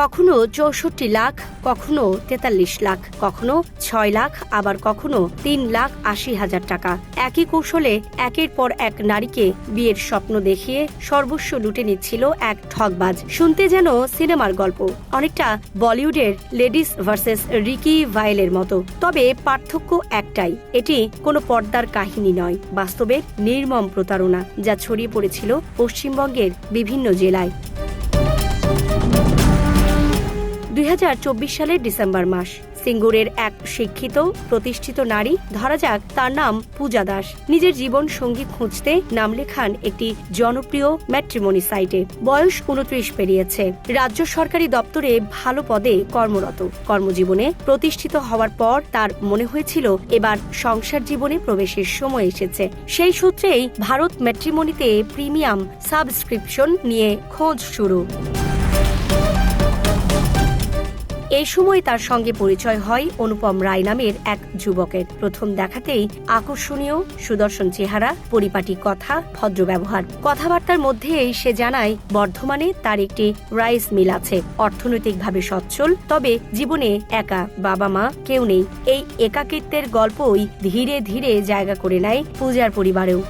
কখনো ৬৪ লাখ, কখনো ৪৩ লাখ, কখনো ৬ লাখ, আবার কখনো ৩,৮০,০০০ টাকা। একই কৌশলে একের পর এক নারীকে বিয়ের স্বপ্ন দেখিয়ে সর্বস্ব লুটে নিচ্ছিল এক ঠগবাজ। শুনতে যেন সিনেমার গল্প, অনেকটা বলিউডের লেডিস ভার্সেস রিকি ভাইলের মতো। তবে পার্থক্য একটাই, এটি কোনো পর্দার কাহিনী নয়, বাস্তবের নির্মম প্রতারণা যা ছড়িয়ে পড়েছিল পশ্চিমবঙ্গের বিভিন্ন জেলায়। ২০২৪ সালের ডিসেম্বর মাস, সিঙ্গুরের এক শিক্ষিত প্রতিষ্ঠিত নারী, ধরা যাক তার নাম পূজা দাস, নিজের জীবন সঙ্গী খুঁজতে নাম লেখান একটি জনপ্রিয় ম্যাট্রিমনি সাইটে। বয়স ২৯ পেরিয়েছে, রাজ্য সরকারি দপ্তরে ভালো পদে কর্মরত। কর্মজীবনে প্রতিষ্ঠিত হওয়ার পর তার মনে হয়েছিল এবার সংসার জীবনে প্রবেশের সময় এসেছে। সেই সূত্রেই ভারত ম্যাট্রিমনিতে প্রিমিয়াম সাবস্ক্রিপশন নিয়ে খোঁজ শুরু। এই সময় তার সঙ্গে পরিচয় হয় অনুপম রায় নামের এক যুবকের। প্রথম দেখাতেই আকর্ষণীয় সুদর্শন চেহারা, পরিপাটি কথা, ভদ্র ব্যবহার। কথাবার্তার মধ্যেই সে জানায় বর্ধমানে তার একটি রাইস মিল আছে, অর্থনৈতিকভাবে সচ্ছল, তবে জীবনে একা, বাবা মা কেউ নেই। এই একাকিত্বের গল্পই ধীরে ধীরে জায়গা করে নেয় পূজার পরিবারেও।